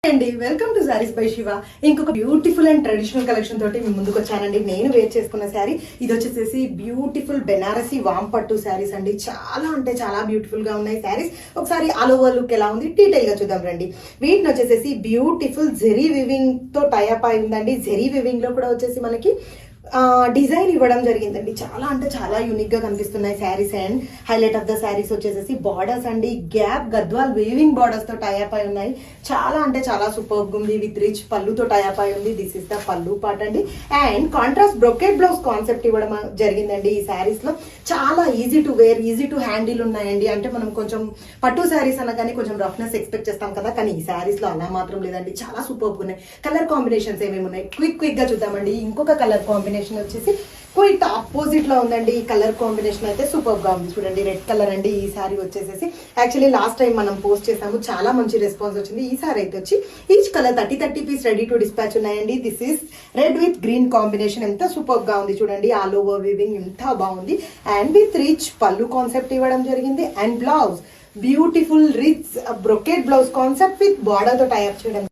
అండి welcome to saris by Shiva. ఇంకొక beautiful and traditional collection తోటి మీ ముందుకు వచ్చానండి. నేను వేర్ చేసుకున్న శారీ ఇది వచ్చేసేసి బ్యూటిఫుల్ బెనారసీ వామ్ పట్టు శారీస్ అండి. చాలా అంటే చాలా బ్యూటిఫుల్ గా ఉన్నాయి శారీస్. ఒకసారి ఆల్ ఓవర్ లుక్ ఎలా ఉంది డీటెయిల్ గా చూద్దాం రండి. వీటిని వచ్చేసేసి బ్యూటిఫుల్ జెరీ వివింగ్ తో టైఅప్ అయి ఉందండి. జెరీ వివింగ్ లో కూడా వచ్చేసి మనకి డిజైన్ ఇవ్వడం జరిగిందండి. చాలా అంటే చాలా యూనిక్ గా కనిపిస్తున్నాయి saris. And highlight of the saris వచ్చేసేసి బార్డర్స్ అండి. గ్యాప్ గద్వాల్ వీవింగ్ బార్డర్స్ తో టైఅప్ అయి ఉన్నాయి. చాలా అంటే చాలా సూపర్ ఉంది. విత్ రిచ్ పళ్ళుతో టైఅప్ అయి ఉంది. This is the pallu part అండి. And contrast brocade blouse concept ఇవ్వడం జరిగిందండి. ఈ శారీస్ లో చాలా easy to wear, easy to handle ఉన్నాయండి. అంటే మనం కొంచెం పట్టు శారీస్ అనగానే కొంచెం రఫ్నెస్ ఎక్స్పెక్ట్ చేస్తాం కదా, కానీ ఈ శారీస్ లో అలా మాత్రం లేదండి. చాలా సూపర్ ఉన్నాయి. కలర్ కాంబినేషన్స్ ఏమేమి ఉన్నాయి క్విక్ గా చూద్దామండి. ఇంకొక కలర్ కాంబినేషన్ వచ్చేసి క్విట్ ఆపోజిట్ లో ఉందండి. ఈ కలర్ కాంబినేషన్ అయితే సూపర్ గా ఉంది. చూడండి రెడ్ కలర్ అండి. ఈ సారీ వచ్చేసేసి యాక్చువల్లీ లాస్ట్ టైం మనం పోస్ట్ చేసాము, చాలా మంచి రెస్పాన్స్ వచ్చింది. ఈ సారీ అయితే వచ్చి each colour 30 piece ready to dispatch ఉన్నాయండి. This is red with green combination. ఎంత సూపర్ గా ఉంది చూడండి. ఆల్ ఓవర్ వీవింగ్ ఎంత బాగుంది. And with rich pallu concept ఇవ్వడం జరిగింది. And blouse beautiful rich brocade blouse concept with border తో టైఅప్ చేయడం